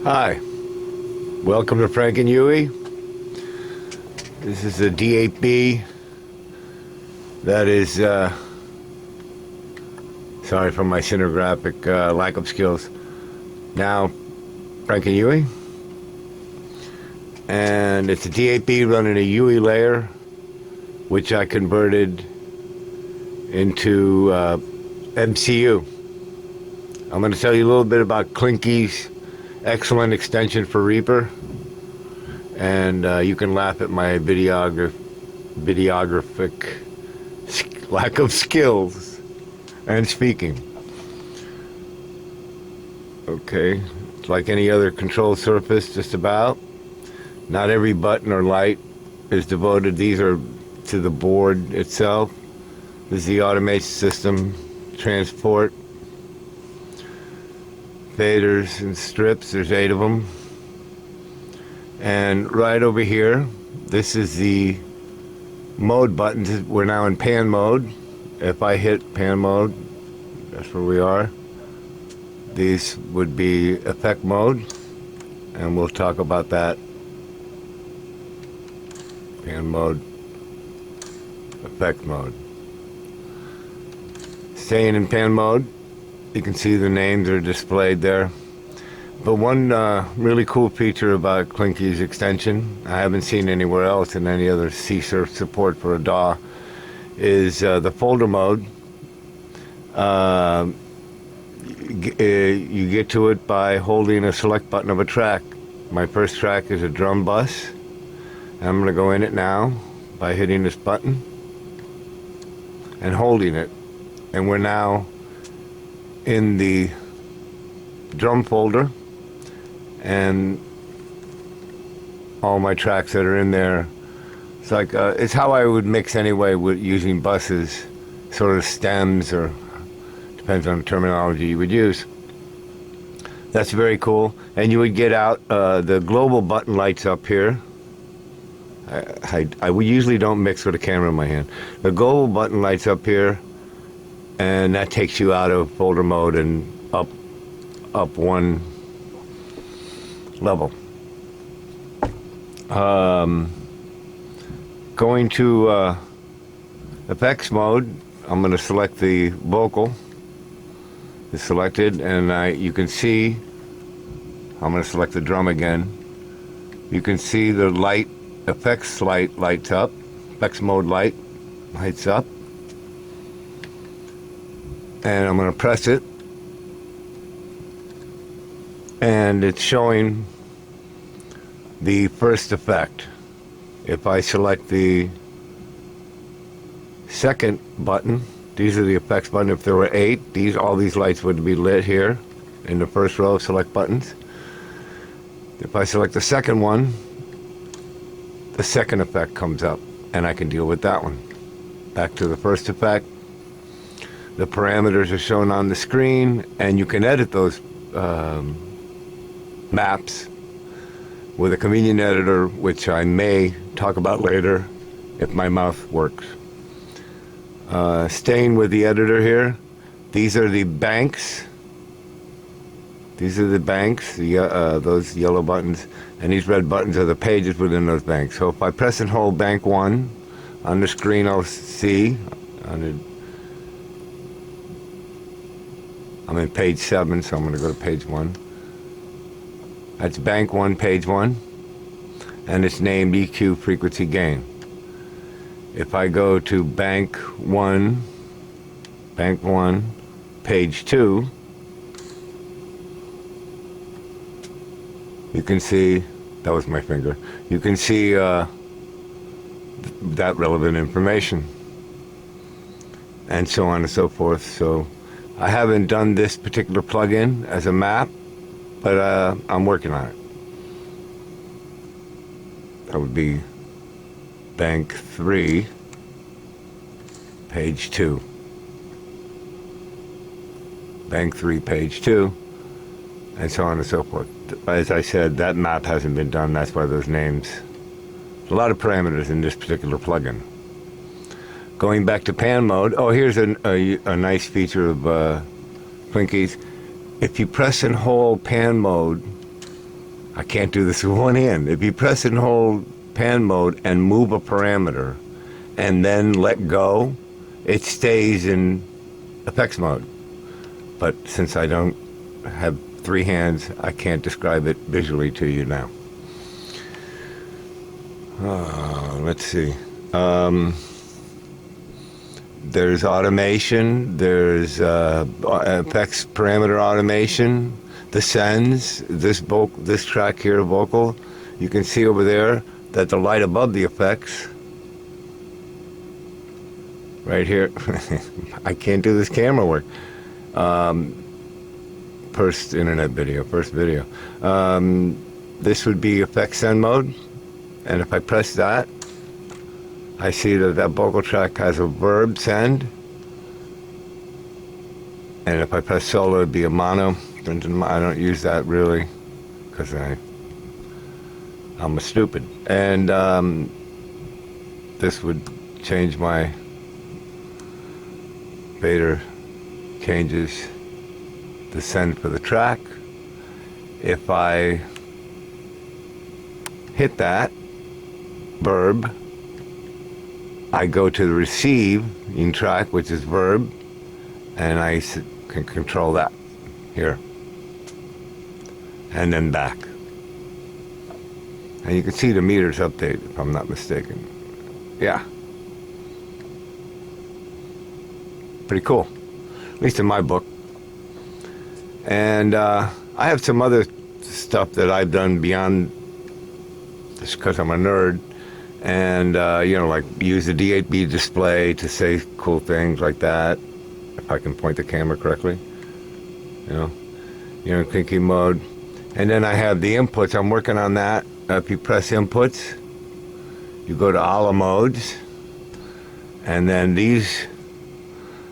Hi, welcome to Frank and Yui. This is a D8B. That is, sorry for my cinegraphic lack of skills. Now, Frank and Yui. And it's a D8B running a Yui layer, which I converted into MCU. I'm going to tell you a little bit about Clinky's excellent extension for Reaper, and you can laugh at my videographic lack of skills and speaking. Okay, it's like any other control surface, just about. Not every button or light is devoted. These are to the board itself. This is the automation system, transport, faders and strips. There's 8 of them. And right over here, this is the mode buttons. We're now in pan mode. If I hit pan mode, that's where we are. These would be effect mode, and we'll talk about that. Pan mode, effect mode. Staying in pan mode, you can see the names are displayed there. But one really cool feature about Clinky's extension, I haven't seen anywhere else in any other CSurf support for a DAW, is the folder mode. You get to it by holding a select button of a track. My first track is a drum bus. I'm going to go in it now by hitting this button and holding it. And we're now in the drum folder, and all my tracks that are in there. It's like it's how I would mix anyway with using buses, sort of stems, or depends on the terminology you would use. That's very cool. And you would get out the global button lights up here. I usually don't mix with a camera in my hand. The global button lights up here, and that takes you out of folder mode and up one level. Going to effects mode, I'm going to select the vocal. It's selected, and you can see, I'm going to select the drum again. You can see the light, effects light lights up, effects mode light lights up. And I'm going to press it, and it's showing the first effect. If I select the second button, these are the effects button. If there were 8, all these lights would be lit here in the first row of select buttons. If I select the second one, the second effect comes up, and I can deal with that one. Back to the first effect. The parameters are shown on the screen, and you can edit those maps with a convenient editor, which I may talk about later if my mouth works. Staying with the editor here, these are the banks. These are the banks, those yellow buttons, and these red buttons are the pages within those banks. So if I press and hold bank 1 on the screen, I'll see I'm in page 7, so I'm going to go to page 1. That's bank 1, page 1, and it's named EQ frequency gain. If I go to bank 1, page 2, you can see, that was my finger, you can see that relevant information, and so on and so forth. So I haven't done this particular plugin as a map, but I'm working on it. That would be bank 3, page 2. Bank 3, page 2, and so on and so forth. As I said, that map hasn't been done. That's why those names. A lot of parameters in this particular plugin. Going back to pan mode, oh, here's a nice feature of Clinky's. If you press and hold pan mode, I can't do this with one hand. If you press and hold pan mode and move a parameter and then let go, it stays in effects mode. But since I don't have three hands, I can't describe it visually to you now. Let's see. There's automation. There's effects parameter automation. The sends. This track here, vocal. You can see over there that the light above the effects. Right here. I can't do this camera work. First video. This would be effects send mode. And if I press that, I see that vocal track has a verb send. And if I press solo, it'd be a mono. I don't use that really because I'm a stupid. And this would change my fader, changes the send for the track. If I hit that verb, I go to the receiving track, which is verb, and I can control that here. And then back. And you can see the meters update, if I'm not mistaken. Yeah. Pretty cool. At least in my book. And I have some other stuff that I've done beyond, just because I'm a nerd. And, like use the D8B display to say cool things like that. If I can point the camera correctly. Kinky mode. And then I have the inputs. I'm working on that. If you press inputs, you go to all modes. And then these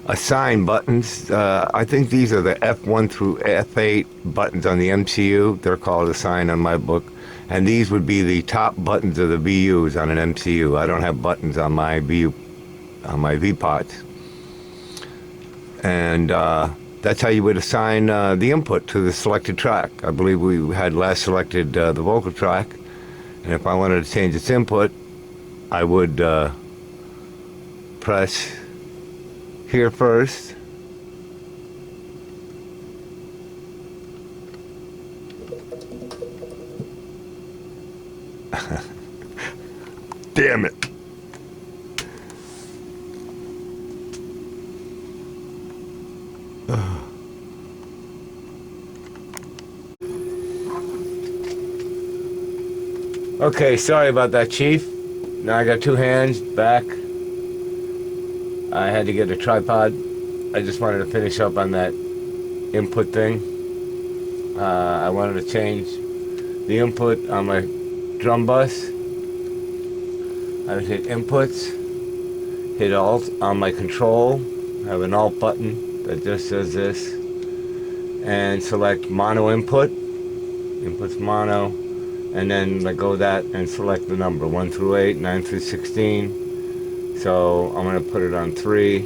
assign buttons. I think these are the F1 through F8 buttons on the MCU. They're called assign on my book. And these would be the top buttons of the VUs on an MCU. I don't have buttons on my VPods. And that's how you would assign the input to the selected track. I believe we had last selected the vocal track. And if I wanted to change its input, I would press here first. Damn it. Okay, sorry about that, Chief. Now I got two hands back. I had to get a tripod. I just wanted to finish up on that input thing. I wanted to change the input on my drum bus. I would hit inputs, hit alt on my control. I have an alt button that just says this, and select mono input. Input's mono, and then let go of that and select the number 1 through 8, 9 through 16. So I'm going to put it on 3,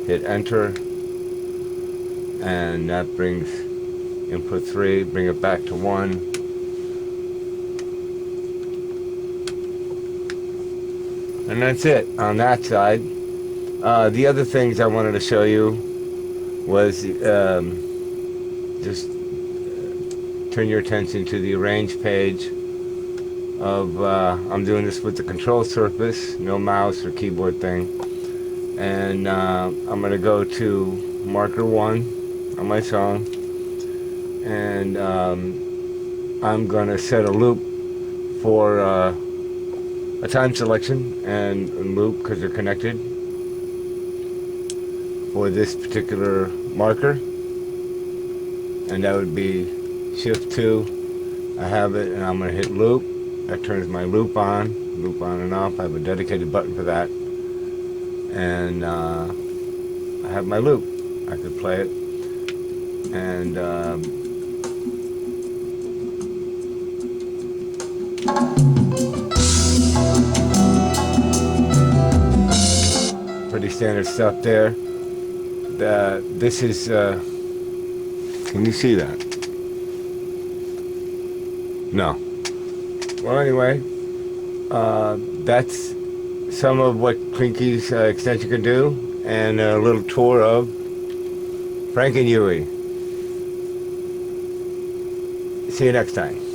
hit enter, and that brings input 3, bring it back to 1. And that's it on that side. The other things I wanted to show you was just turn your attention to the arrange page of, I'm doing this with the control surface, no mouse or keyboard thing. And I'm going to go to marker 1 on my song. And I'm going to set a loop for a time selection and loop because they're connected for this particular marker, and that would be shift 2. I have it, and I'm going to hit loop. That turns my loop on and off. I have a dedicated button for that, and I have my loop. I could play it, and pretty standard stuff there. This is, can you see that? No. Well, anyway, that's some of what Klinke's extension can do, and a little tour of Frank and Yui. See you next time.